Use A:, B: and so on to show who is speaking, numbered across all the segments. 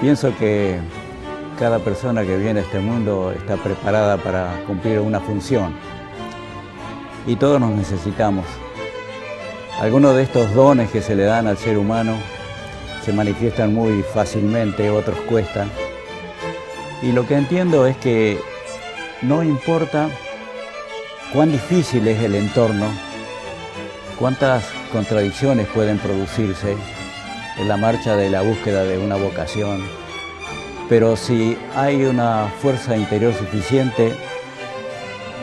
A: Pienso que cada persona que viene a este mundo está preparada para cumplir una función y todos nos necesitamos. Algunos de estos dones que se le dan al ser humano se manifiestan muy fácilmente, otros cuestan. Y lo que entiendo es que no importa cuán difícil es el entorno, cuántas contradicciones pueden producirse en la marcha de la búsqueda de una vocación, pero si hay una fuerza interior suficiente,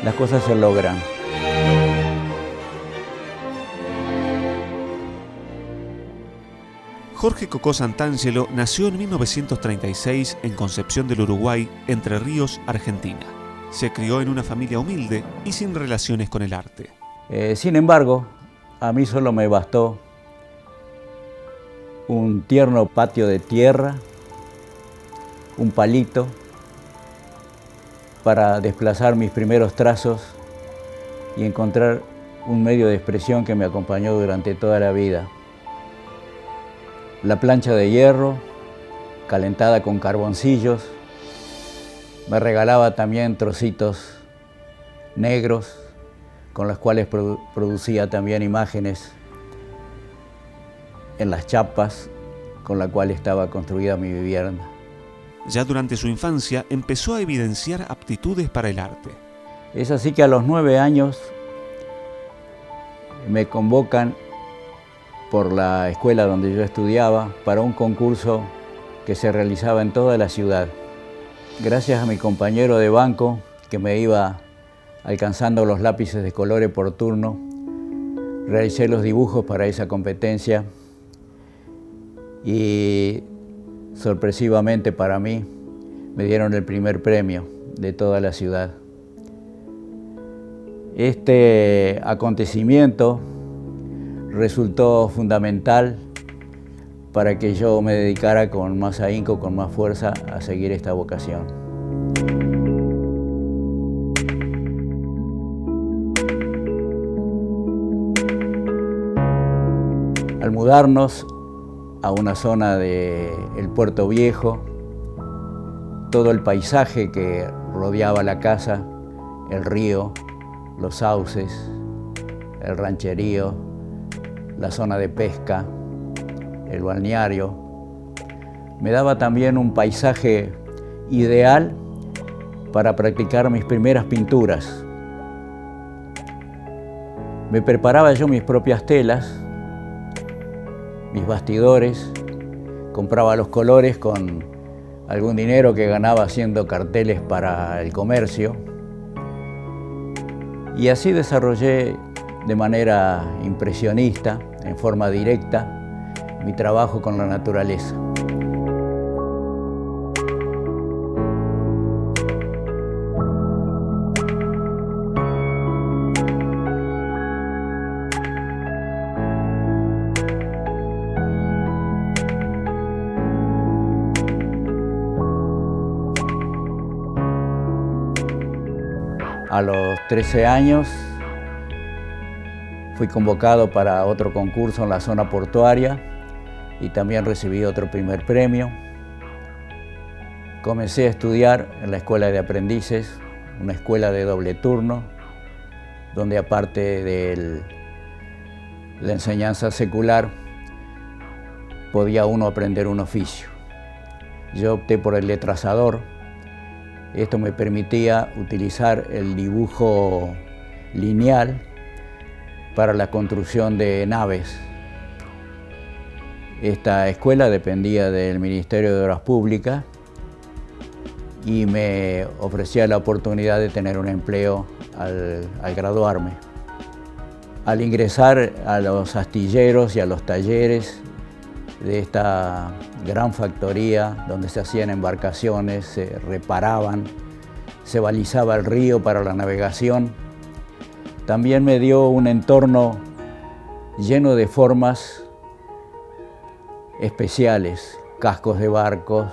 A: las cosas se logran.
B: Jorge Cocó Santangelo nació en 1936 en Concepción del Uruguay, Entre Ríos, Argentina. Se crió en una familia humilde y sin relaciones con el arte.
A: Sin embargo, a mí solo me bastó un tierno patio de tierra, un palito, para desplazar mis primeros trazos y encontrar un medio de expresión que me acompañó durante toda la vida. La plancha de hierro, calentada con carboncillos, me regalaba también trocitos negros con los cuales producía también imágenes en las chapas con las cuales estaba construida mi vivienda.
B: Ya durante su infancia empezó a evidenciar aptitudes para el arte.
A: Es así que a los 9 años me convocan por la escuela donde yo estudiaba para un concurso que se realizaba en toda la ciudad. Gracias a mi compañero de banco que me iba alcanzando los lápices de colores por turno, realicé los dibujos para esa competencia y sorpresivamente para mí me dieron el primer premio de toda la ciudad. Este acontecimiento resultó fundamental para que yo me dedicara con más ahínco, con más fuerza a seguir esta vocación. Al mudarnos a una zona del Puerto Viejo, todo el paisaje que rodeaba la casa, el río, los sauces, el rancherío, la zona de pesca, el balneario, me daba también un paisaje ideal para practicar mis primeras pinturas. Me preparaba yo mis propias telas, mis bastidores, compraba los colores con algún dinero que ganaba haciendo carteles para el comercio y así desarrollé de manera impresionista, en forma directa, mi trabajo con la naturaleza. A los 13 años fui convocado para otro concurso en la zona portuaria y también recibí otro primer premio. Comencé a estudiar en la Escuela de Aprendices, una escuela de doble turno, donde aparte de la enseñanza secular, podía uno aprender un oficio. Yo opté por el letrazador. Esto me permitía utilizar el dibujo lineal para la construcción de naves. Esta escuela dependía del Ministerio de Obras Públicas y me ofrecía la oportunidad de tener un empleo al graduarme. Al ingresar a los astilleros y a los talleres de esta gran factoría donde se hacían embarcaciones, se reparaban, se balizaba el río para la navegación, también me dio un entorno lleno de formas especiales, cascos de barcos,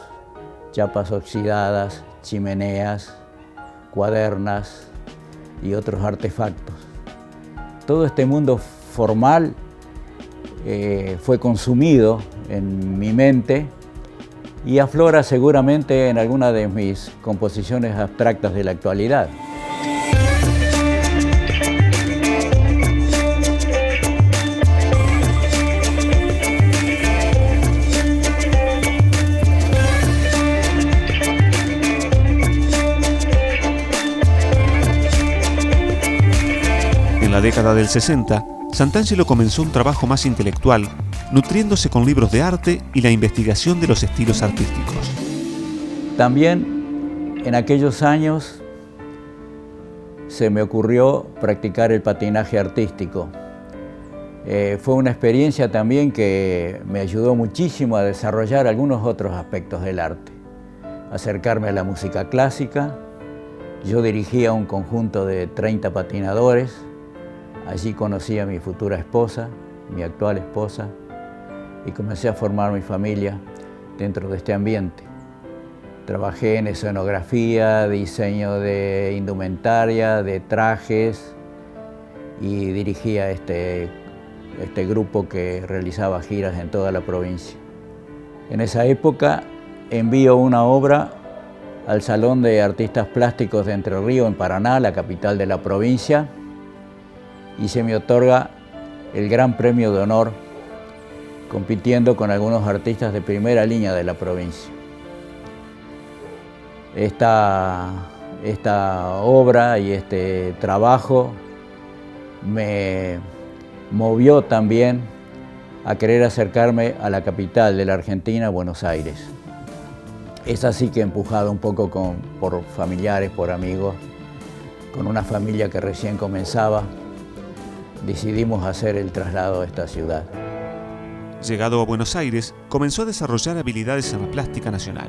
A: chapas oxidadas, chimeneas, cuadernas y otros artefactos. Todo este mundo formal fue consumido en mi mente y aflora seguramente en alguna de mis composiciones abstractas de la actualidad.
B: En la década del 60, Santangelo comenzó un trabajo más intelectual, nutriéndose con libros de arte y la investigación de los estilos artísticos.
A: También en aquellos años se me ocurrió practicar el patinaje artístico. Fue una experiencia también que me ayudó muchísimo a desarrollar algunos otros aspectos del arte. Acercarme a la música clásica. Yo dirigía un conjunto de 30 patinadores. Allí conocí a mi futura esposa, mi actual esposa, y comencé a formar mi familia dentro de este ambiente. Trabajé en escenografía, diseño de indumentaria, de trajes, y dirigía este grupo que realizaba giras en toda la provincia. En esa época envío una obra al Salón de Artistas Plásticos de Entre Ríos en Paraná, la capital de la provincia, y se me otorga el Gran Premio de Honor, compitiendo con algunos artistas de primera línea de la provincia. Esta obra y este trabajo me movió también a querer acercarme a la capital de la Argentina, Buenos Aires. Es así que, empujado un poco por familiares, por amigos, con una familia que recién comenzaba, decidimos hacer el traslado a esta ciudad.
B: Llegado a Buenos Aires, comenzó a desarrollar habilidades en la plástica nacional.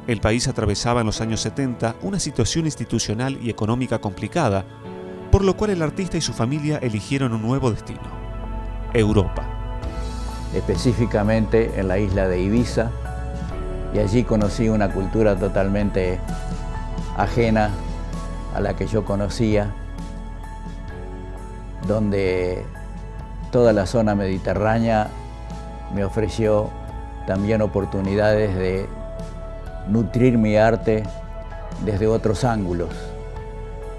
B: El país atravesaba en los años 70 una situación institucional y económica complicada, por lo cual el artista y su familia eligieron un nuevo destino: Europa.
A: Específicamente en la isla de Ibiza, y allí conocí una cultura totalmente ajena a la que yo conocía, donde toda la zona mediterránea me ofreció también oportunidades de nutrir mi arte desde otros ángulos.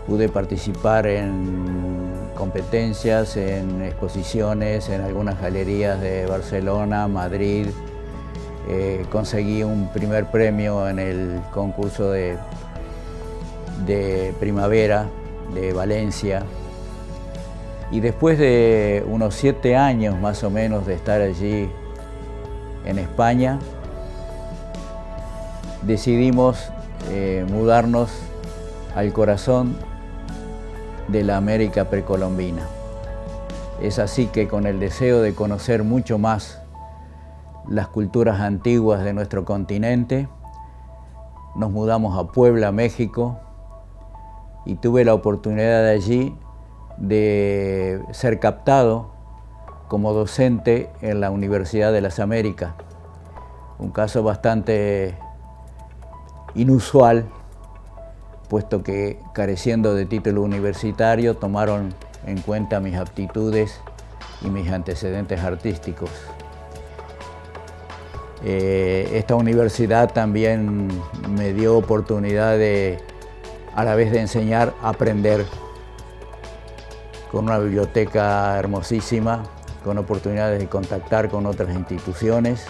A: Pude participar en competencias, en exposiciones, en algunas galerías de Barcelona, Madrid. Conseguí un primer premio en el concurso de primavera de Valencia. Y después de unos 7 años más o menos de estar allí en España, decidimos mudarnos al corazón de la América precolombina. Es así que, con el deseo de conocer mucho más las culturas antiguas de nuestro continente, nos mudamos a Puebla, México, y tuve la oportunidad de allí de ser captado como docente en la Universidad de las Américas. Un caso bastante inusual, puesto que, careciendo de título universitario, tomaron en cuenta mis aptitudes y mis antecedentes artísticos. Esta universidad también me dio oportunidad de, a la vez de enseñar, aprender, con una biblioteca hermosísima, con oportunidades de contactar con otras instituciones.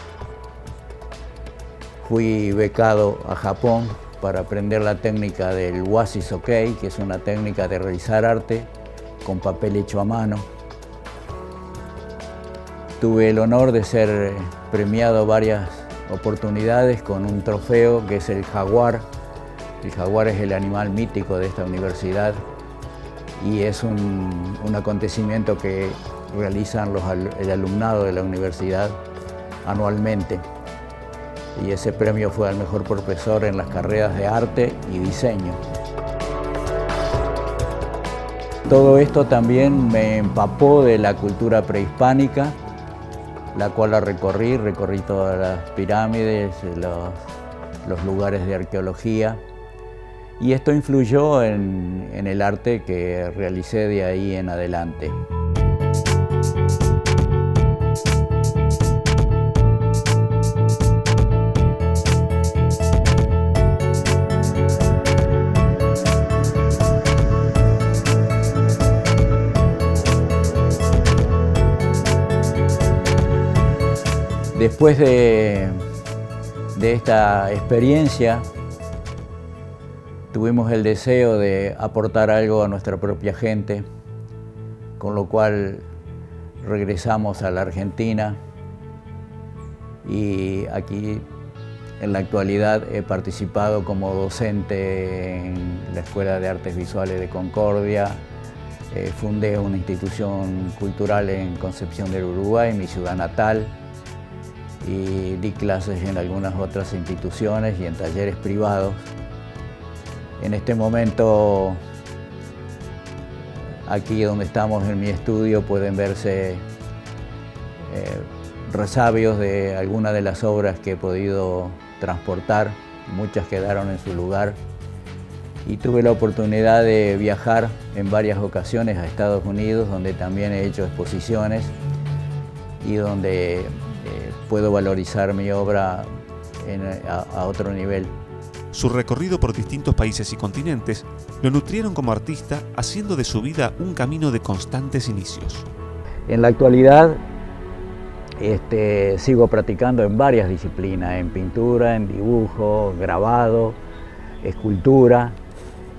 A: Fui becado a Japón para aprender la técnica del washi-sokei, que es una técnica de realizar arte con papel hecho a mano. Tuve el honor de ser premiado varias oportunidades con un trofeo que es el jaguar. El jaguar es el animal mítico de esta universidad y es un acontecimiento que realizan el alumnado de la universidad anualmente. Y ese premio fue al mejor profesor en las carreras de arte y diseño. Todo esto también me empapó de la cultura prehispánica, la cual la recorrí todas las pirámides, los lugares de arqueología, y esto influyó en el arte que realicé de ahí en adelante. Después de esta experiencia, tuvimos el deseo de aportar algo a nuestra propia gente, con lo cual regresamos a la Argentina y aquí en la actualidad he participado como docente en la Escuela de Artes Visuales de Concordia, fundé una institución cultural en Concepción del Uruguay, mi ciudad natal, y di clases en algunas otras instituciones y en talleres privados. En este momento, aquí donde estamos en mi estudio, pueden verse resabios de algunas de las obras que he podido transportar, muchas quedaron en su lugar. Y tuve la oportunidad de viajar en varias ocasiones a Estados Unidos, donde también he hecho exposiciones y donde puedo valorizar mi obra a otro nivel.
B: Su recorrido por distintos países y continentes lo nutrieron como artista, haciendo de su vida un camino de constantes inicios.
A: En la actualidad sigo practicando en varias disciplinas, en pintura, en dibujo, grabado, escultura,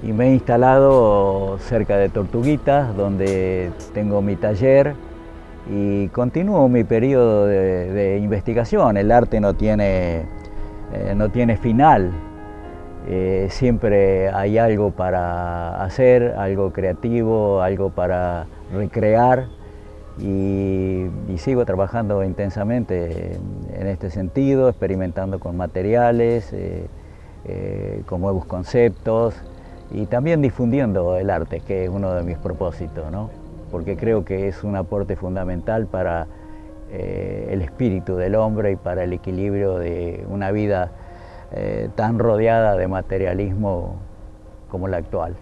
A: y me he instalado cerca de Tortuguitas, donde tengo mi taller y continúo mi periodo de investigación. El arte no tiene final. Siempre hay algo para hacer, algo creativo, algo para recrear y sigo trabajando intensamente en este sentido, experimentando con materiales, con nuevos conceptos y también difundiendo el arte, que es uno de mis propósitos, ¿no? Porque creo que es un aporte fundamental para el espíritu del hombre y para el equilibrio de una vida tan rodeada de materialismo como la actual.